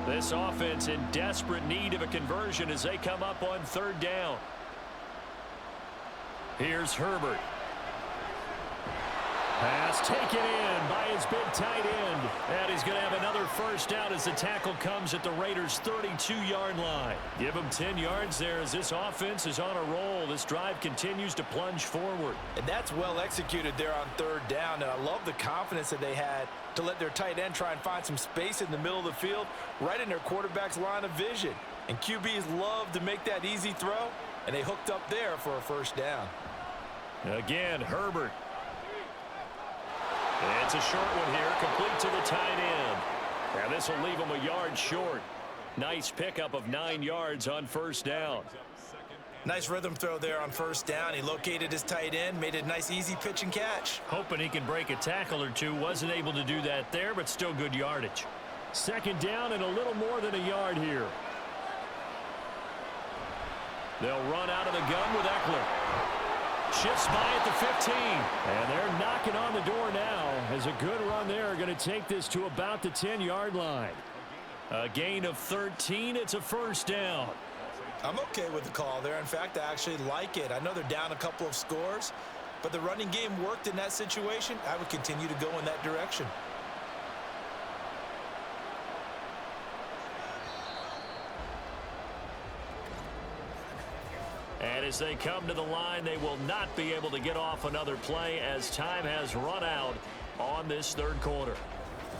This offense in desperate need of a conversion as they come up on 3rd down. Here's Herbert. Pass taken in by his big tight end. And he's going to have another first down as the tackle comes at the Raiders' 32-yard line. Give him 10 yards there as this offense is on a roll. This drive continues to plunge forward. And that's well executed there on third down. And I love the confidence that they had to let their tight end try and find some space in the middle of the field, right in their quarterback's line of vision. And QBs love to make that easy throw, and they hooked up there for a first down. Again, Herbert. It's a short one here, complete to the tight end. And this will leave him a yard short. Nice pickup of 9 yards on first down. Nice rhythm throw there on first down. He located his tight end, made a nice easy pitch and catch. Hoping he can break a tackle or two. Wasn't able to do that there, but still good yardage. Second down and a little more than a yard here. They'll run out of the gun with Eckler. Shifts by at the 15. And they're knocking on the door now as a good run there. Going to take this to about the 10-yard line. A gain of 13. It's a first down. I'm okay with the call there. In fact, I actually like it. I know they're down a couple of scores, but the running game worked in that situation. I would continue to go in that direction. And as they come to the line, they will not be able to get off another play as time has run out on this third quarter.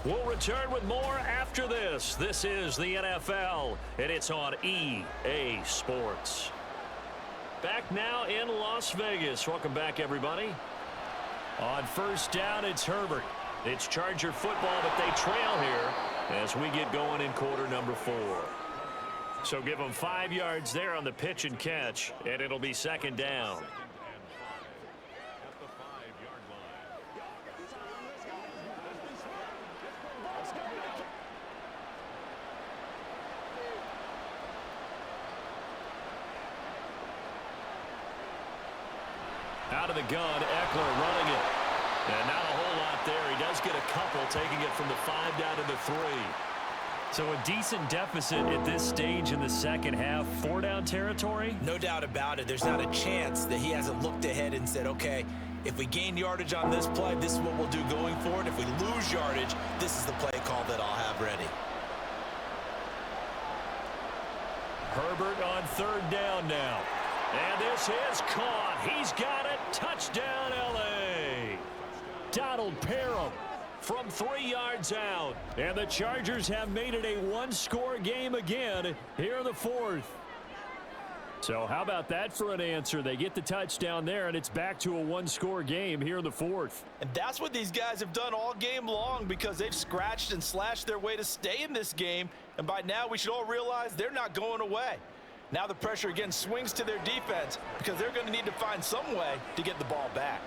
We'll return with more after this. This is the NFL, and it's on EA Sports. Back now in Las Vegas. Welcome back, everybody. On first down, it's Herbert. It's Charger football, but they trail here as we get going in quarter number 4. So give them 5 yards there on the pitch and catch, and it'll be second down. Out of the gun, Eckler running it. And not a whole lot there. He does get a couple, taking it from the 5 down to the 3. So a decent deficit at this stage in the second half. 4-down territory? No doubt about it. There's not a chance that he hasn't looked ahead and said, okay, if we gain yardage on this play, this is what we'll do going forward. If we lose yardage, this is the play call that I'll have ready. Herbert on third down now. And this is caught. He's got it. Touchdown, L.A. Donald Parham from 3 yards out. And the Chargers have made it a one-score game again here in the fourth. So how about that for an answer? They get the touchdown there, and it's back to a one-score game here in the fourth. And that's what these guys have done all game long because they've scratched and slashed their way to stay in this game. And by now, we should all realize they're not going away. Now the pressure again swings to their defense because they're going to need to find some way to get the ball back.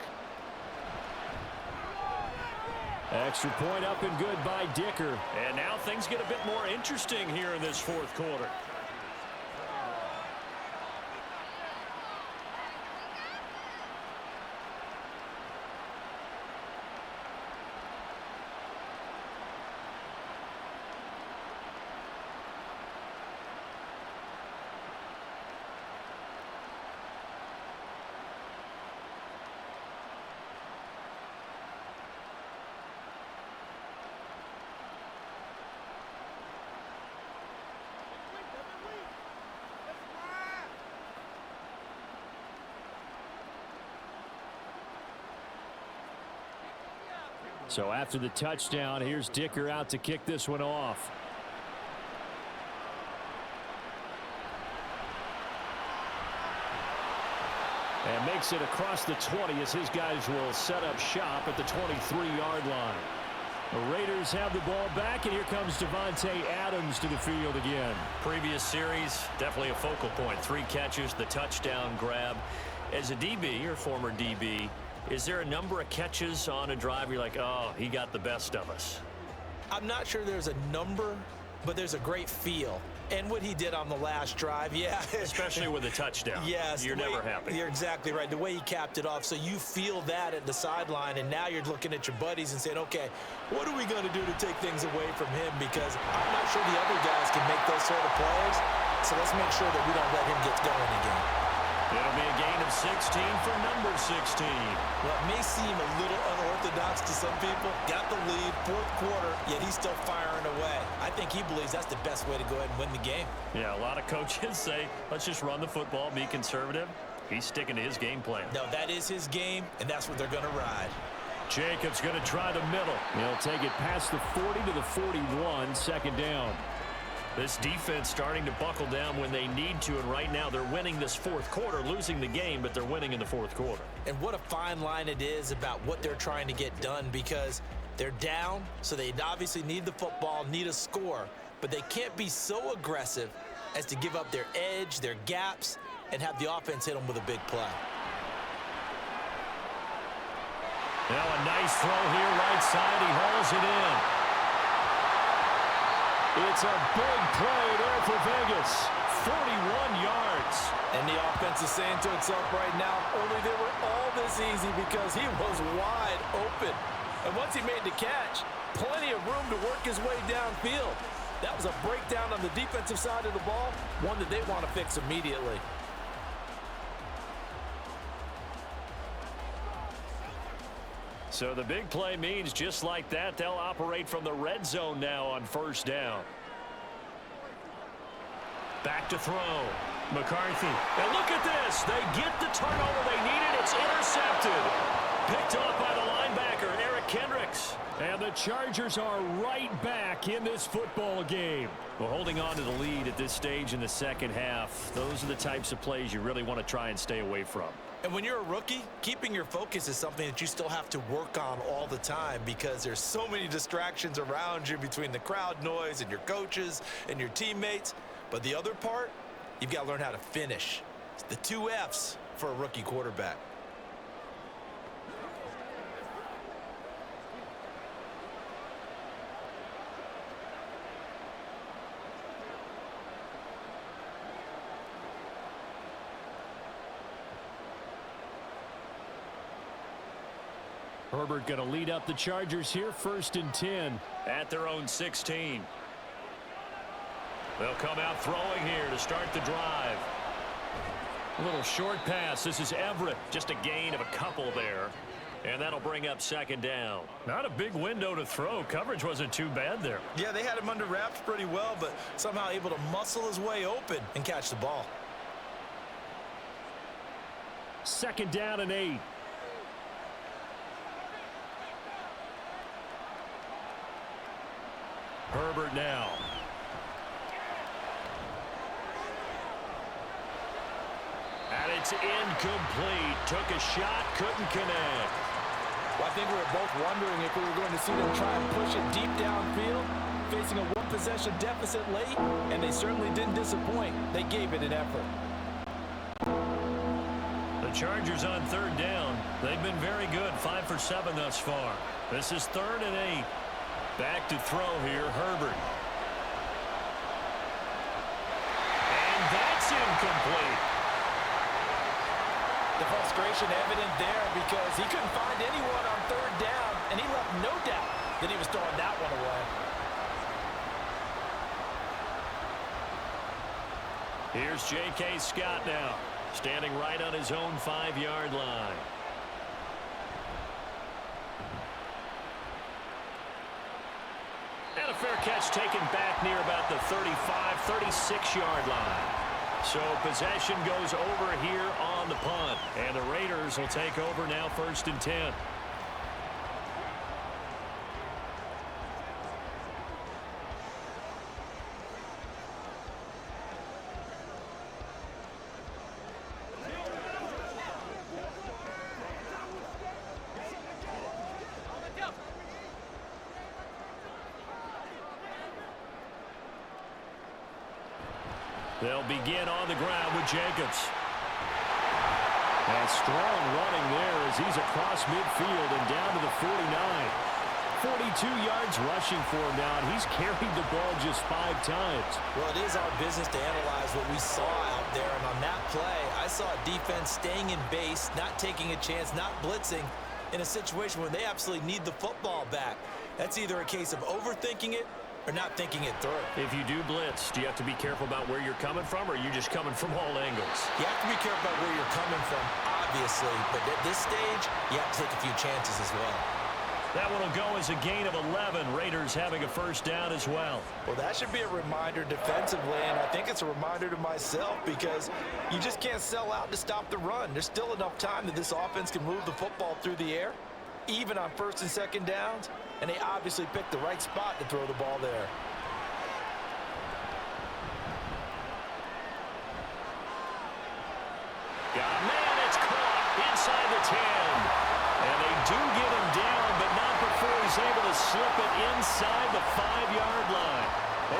Extra point up and good by Dicker. And now things get a bit more interesting here in this fourth quarter. So after the touchdown, here's Dicker out to kick this one off. And makes it across the 20 as his guys will set up shop at the 23-yard line. The Raiders have the ball back, and here comes Devontae Adams to the field again. Previous series, definitely a focal point. 3 catches, the touchdown grab. As a DB, or former DB, is there a number of catches on a drive you're like, oh, he got the best of us? I'm not sure there's a number, but there's a great feel. And what he did on the last drive, yeah. Especially with a touchdown. Yes. You're never happy. You're exactly right. The way he capped it off, so you feel that at the sideline, and now you're looking at your buddies and saying, okay, what are we going to do to take things away from him? Because I'm not sure the other guys can make those sort of plays, so let's make sure that we don't let him get going again. It'll be a gain of 16 for number 16. Well, it may seem a little unorthodox to some people. Got the lead, fourth quarter, yet he's still firing away. I think he believes that's the best way to go ahead and win the game. Yeah, a lot of coaches say, let's just run the football, be conservative. He's sticking to his game plan. No, that is his game, and that's what they're going to ride. Jacobs going to try the middle. He'll take it past the 40 to the 41, second down. This defense starting to buckle down when they need to, and right now they're winning this fourth quarter, losing the game, but they're winning in the fourth quarter. And what a fine line it is about what they're trying to get done, because they're down, so they obviously need the football, need a score, but they can't be so aggressive as to give up their edge, their gaps, and have the offense hit them with a big play. Now a nice throw here, right side. He hauls it in. It's a big play there for Vegas. 41 yards. And the offense is saying to itself right now, only they were all this easy because he was wide open. And once he made the catch, plenty of room to work his way downfield. That was a breakdown on the defensive side of the ball, one that they want to fix immediately. So the big play means just like that, they'll operate from the red zone now on first down. Back to throw. McCarthy. And look at this. They get the turnover they needed. It's intercepted. Picked off by the linebacker, Eric Kendricks. And the Chargers are right back in this football game. Well, holding on to the lead at this stage in the second half, those are the types of plays you really want to try and stay away from. And when you're a rookie, keeping your focus is something that you still have to work on all the time because there's so many distractions around you between the crowd noise and your coaches and your teammates. But the other part, you've got to learn how to finish. It's the 2 F's for a rookie quarterback. Herbert going to lead up the Chargers here, 1st and 10. At their own 16. They'll come out throwing here to start the drive. A little short pass. This is Everett. Just a gain of a couple there. And that'll bring up second down. Not a big window to throw. Coverage wasn't too bad there. Yeah, they had him under wraps pretty well, but somehow able to muscle his way open and catch the ball. 2nd down and 8. Herbert now. And it's incomplete. Took a shot, couldn't connect. Well, I think we were both wondering if we were going to see them try and push it deep downfield, facing a one-possession deficit late, and they certainly didn't disappoint. They gave it an effort. The Chargers on 3rd down. They've been very good, 5 for 7 thus far. This is 3rd and 8. Back to throw here, Herbert. And that's incomplete. The frustration evident there because he couldn't find anyone on 3rd down, and he left no doubt that he was throwing that one away. Here's J.K. Scott now, standing right on his own 5-yard line. And a fair catch taken back near about the 35, 36-yard line. So possession goes over here on the punt. And the Raiders will take over now, 1st and 10. They'll begin on the ground with Jacobs. And strong running there as he's across midfield and down to the 49. 42 yards rushing for him now, and he's carried the ball just 5 times. Well, it is our business to analyze what we saw out there, and on that play, I saw a defense staying in base, not taking a chance, not blitzing, in a situation where they absolutely need the football back. That's either a case of overthinking it or not thinking it through. If you do blitz, do you have to be careful about where you're coming from, or are you just coming from all angles? You have to be careful about where you're coming from, obviously, but at this stage, you have to take a few chances as well. That one will go as a gain of 11. Raiders having a first down as well. Well, that should be a reminder defensively, and I think it's a reminder to myself because you just can't sell out to stop the run. There's still enough time that this offense can move the football through the air, even on first and second downs, and they obviously picked the right spot to throw the ball there. Man, it's caught inside the 10. And they do get him down, but not before he's able to slip it inside the 5-yard line.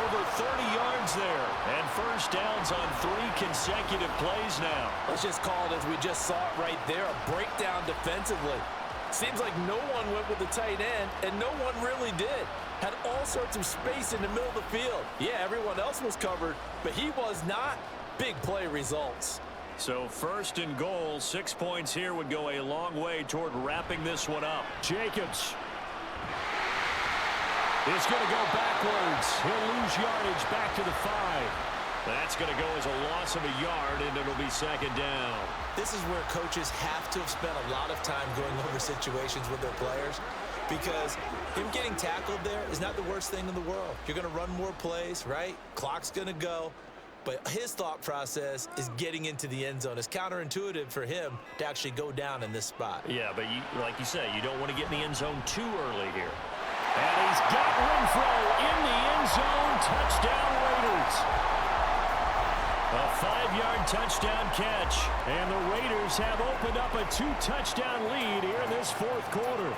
Over 30 yards there, and first downs on 3 consecutive plays now. Let's just call it as we just saw it right there, a breakdown defensively. Seems like no one went with the tight end, and no one really did. Had all sorts of space in the middle of the field. Yeah, everyone else was covered, but he was not. Big play results. So first and goal, 6 points here would go a long way toward wrapping this one up. Jacobs is going to go backwards. He'll lose yardage back to the 5. That's going to go as a loss of a yard, and it'll be second down. This is where coaches have to have spent a lot of time going over situations with their players because him getting tackled there is not the worst thing in the world. You're going to run more plays, right? Clock's going to go. But his thought process is getting into the end zone. It's counterintuitive for him to actually go down in this spot. Yeah, but like you say, you don't want to get in the end zone too early here. And he's got Renfro in the end zone. Touchdown, Raiders. A 5-yard touchdown catch. And the Raiders have opened up a 2-touchdown lead here in this fourth quarter.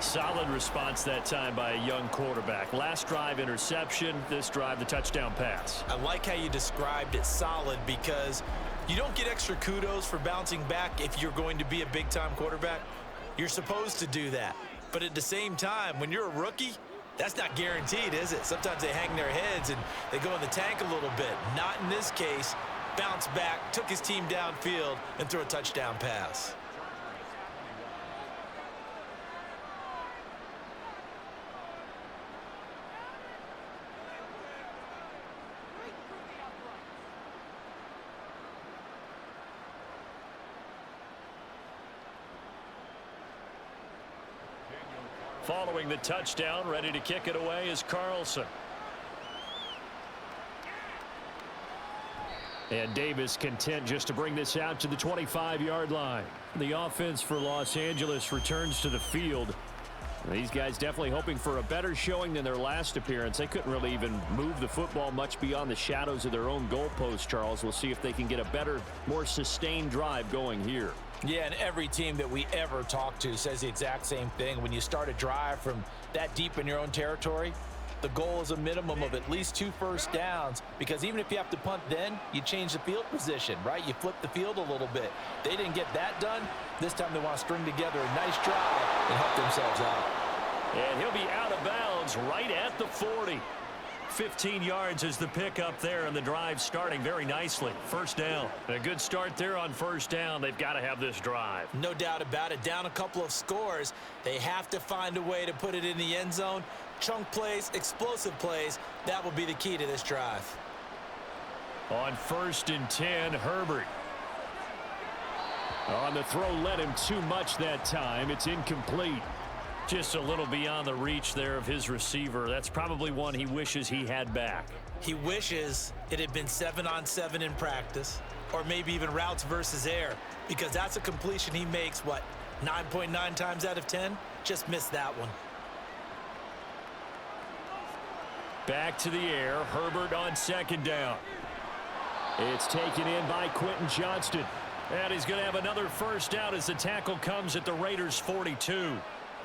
Solid response that time by a young quarterback. Last drive, interception. This drive, the touchdown pass. I like how you described it solid because you don't get extra kudos for bouncing back if you're going to be a big-time quarterback. You're supposed to do that. But at the same time, when you're a rookie, that's not guaranteed, is it? Sometimes they hang their heads and they go in the tank a little bit. Not in this case. Bounce back, took his team downfield, and threw a touchdown pass. Following the touchdown, ready to kick it away is Carlson. And Davis content just to bring this out to the 25-yard line. The offense for Los Angeles returns to the field. These guys definitely hoping for a better showing than their last appearance. They couldn't really even move the football much beyond the shadows of their own goalpost, Charles. We'll see if they can get a better, more sustained drive going here. Yeah, and every team that we ever talk to says the exact same thing. When you start a drive from that deep in your own territory, the goal is a minimum of at least 2 first downs because even if you have to punt then, you change the field position, right? You flip the field a little bit. They didn't get that done. This time they want to string together a nice drive and help themselves out. And he'll be out of bounds right at the 40. 15 yards is the pickup there, and the drive starting very nicely. First down. A good start there on first down. They've got to have this drive. No doubt about it. Down a couple of scores. They have to find a way to put it in the end zone. Chunk plays, explosive plays. That will be the key to this drive. On 1st and 10, Herbert. On the throw, led him too much that time. It's incomplete. Just a little beyond the reach there of his receiver. That's probably one he wishes he had back. He wishes it had been 7-on-7 in practice, or maybe even routes versus air, because that's a completion he makes, 9.9 times out of 10? Just missed that one. Back to the air. Herbert on 2nd down. It's taken in by Quentin Johnston. And he's going to have another first down as the tackle comes at the Raiders' 42.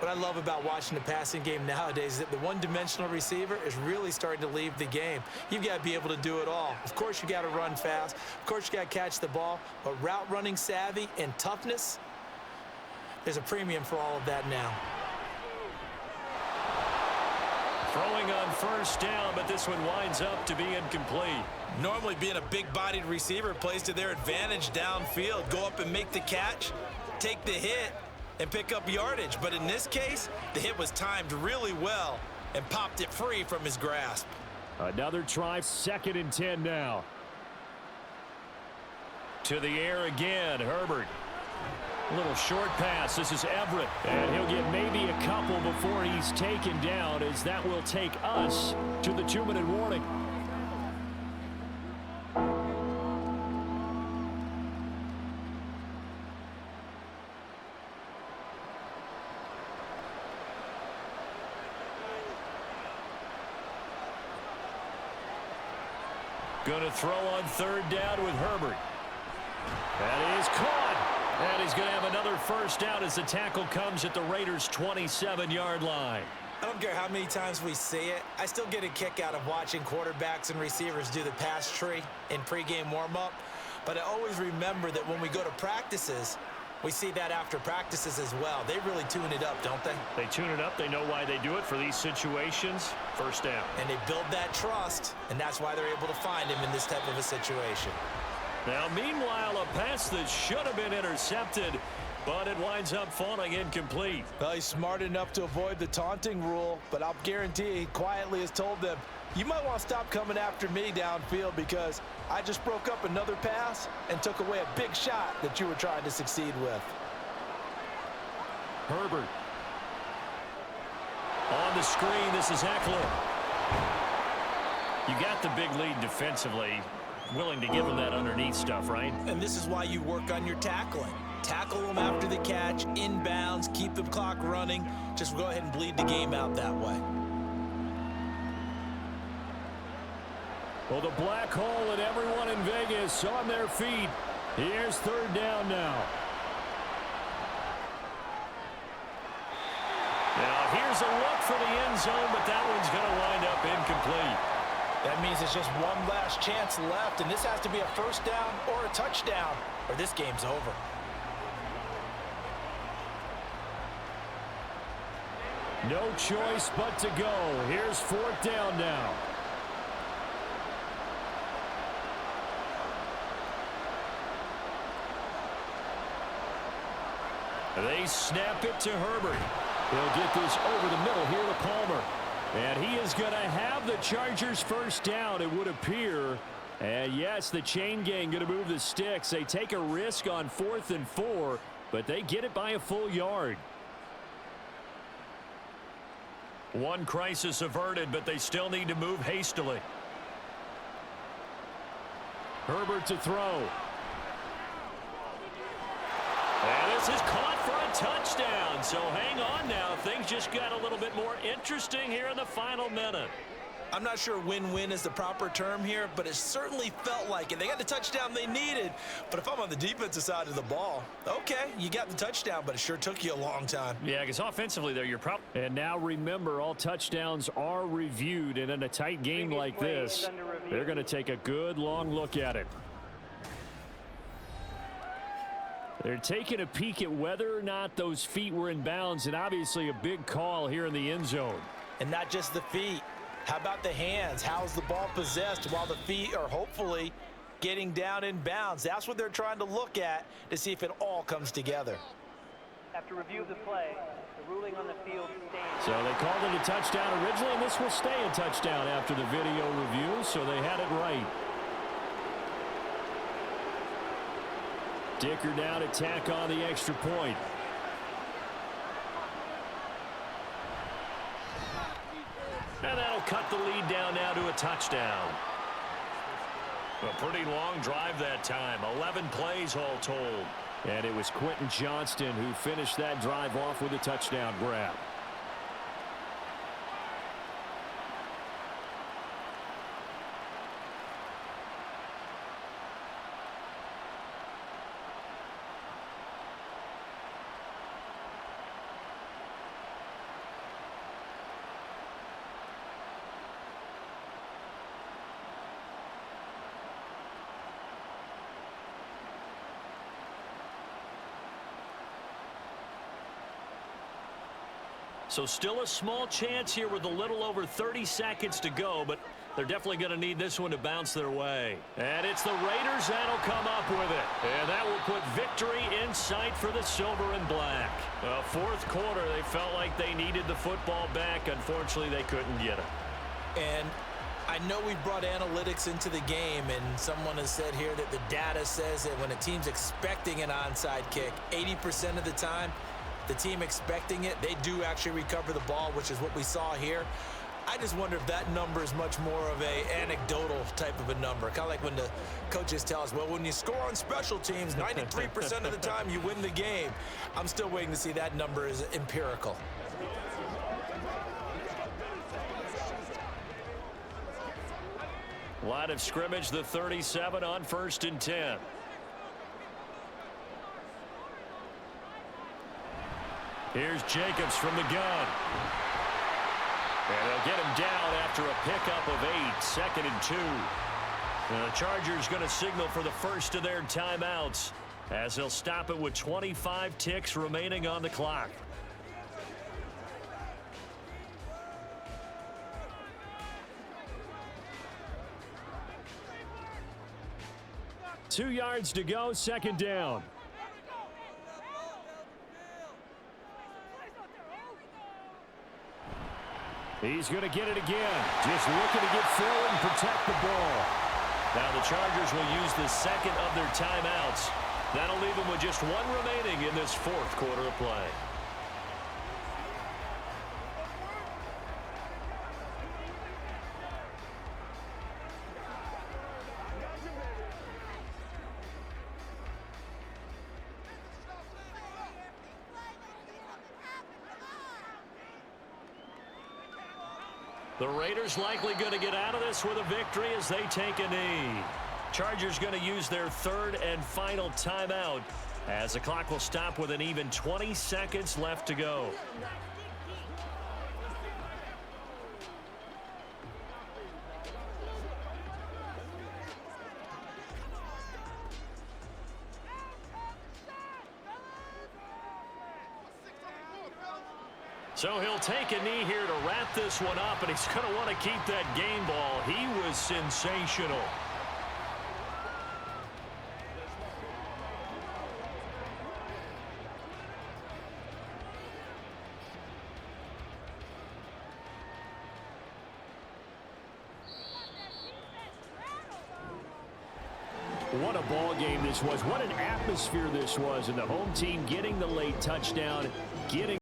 What I love about watching the passing game nowadays is that the one-dimensional receiver is really starting to leave the game. You've got to be able to do it all. Of course, you got to run fast. Of course, you got to catch the ball. But route running savvy and toughness, there's a premium for all of that now. Throwing on first down, but this one winds up to be incomplete. Normally, being a big-bodied receiver plays to their advantage downfield. Go up and make the catch, take the hit, and pick up yardage. But in this case, the hit was timed really well and popped it free from his grasp. Another try, 2nd and 10 now. To the air again, Herbert. A little short pass. This is Everett. And he'll get maybe a couple before he's taken down, as that will take us to the 2-minute warning. Going to throw on 3rd down with Herbert. That is caught. And he's going to have another first down as the tackle comes at the Raiders' 27-yard line. I don't care how many times we see it. I still get a kick out of watching quarterbacks and receivers do the pass tree in pregame warm-up. But I always remember that when we go to practices, we see that after practices as well. They really tune it up, don't they? They tune it up. They know why they do it for these situations. First down. And they build that trust, and that's why they're able to find him in this type of a situation. Now, meanwhile, a pass that should have been intercepted, but it winds up falling incomplete. Well, he's smart enough to avoid the taunting rule, but I'll guarantee he quietly has told them, you might want to stop coming after me downfield because I just broke up another pass and took away a big shot that you were trying to succeed with. Herbert. On the screen, this is Eckler. You got the big lead defensively. Willing to give him that underneath stuff, right? And this is why you work on your tackling. Tackle them after the catch, inbounds, keep the clock running. Just go ahead and bleed the game out that way. Well, the black hole and everyone in Vegas on their feet. Here's 3rd down now. Now, here's a look for the end zone, but that one's going to wind up incomplete. That means it's just one last chance left, and this has to be a first down or a touchdown, or this game's over. No choice but to go. Here's 4th down now. They snap it to Herbert. He'll get this over the middle here to Palmer. And he is going to have the Chargers first down, it would appear. And yes, the chain gang going to move the sticks. They take a risk on 4th and 4, but they get it by a full yard. One crisis averted, but they still need to move hastily. Herbert to throw. And this is caught for a touchdown. So hang on now. Things just got a little bit more interesting here in the final minute. I'm not sure win-win is the proper term here, but it certainly felt like it. They got the touchdown they needed, but if I'm on the defensive side of the ball, okay, you got the touchdown, but it sure took you a long time. Yeah, because offensively there, you're probably... And now remember, all touchdowns are reviewed, and in a tight game like this, they're going to take a good long look at it. They're taking a peek at whether or not those feet were in bounds, and obviously a big call here in the end zone. And not just the feet. How about the hands? How's the ball possessed while the feet are hopefully getting down in bounds? That's what they're trying to look at to see if it all comes together. After review of the play, the ruling on the field stays. So they called it a touchdown originally, and this will stay a touchdown after the video review, so they had it right. Dicker down to tack on the extra point. And that'll cut the lead down now to a touchdown. A pretty long drive that time. 11 plays all told. And it was Quentin Johnston who finished that drive off with a touchdown grab. So still a small chance here with a little over 30 seconds to go, but They're definitely going to need this one to bounce their way. And it's the Raiders that'll come up with it. And that will put victory in sight for the silver and black. Fourth quarter, they felt like they needed the football back. Unfortunately, they couldn't get it. And I know we brought analytics into the game, and someone has said here that the data says that when a team's expecting an onside kick, 80% of the time, the team expecting it, they do actually recover the ball, which is what we saw here. I just wonder if that number is much more of a anecdotal type of a number. Kind of like when the coaches tell us, well, when you score on special teams, 93% of the time you win the game. I'm still waiting to see that number is empirical. Line of scrimmage, the 37 on 1st and 10. Here's Jacobs from the gun. And they'll get him down after a pickup of 8, 2nd and 2. And the Chargers going to signal for the first of their timeouts as they'll stop it with 25 ticks remaining on the clock. Two yards to go, 2nd down. He's going to get it again. Just looking to get forward and protect the ball. Now the Chargers will use the second of their timeouts. That'll leave them with just one remaining in this fourth quarter of play. The Raiders likely going to get out of this with a victory as they take a knee. Chargers going to use their third and final timeout as the clock will stop with an even 20 seconds left to go. So he'll take a knee here to wrap this one up, and he's going to want to keep that game ball. He was sensational. What a ball game this was. What an atmosphere this was, and the home team getting the late touchdown, getting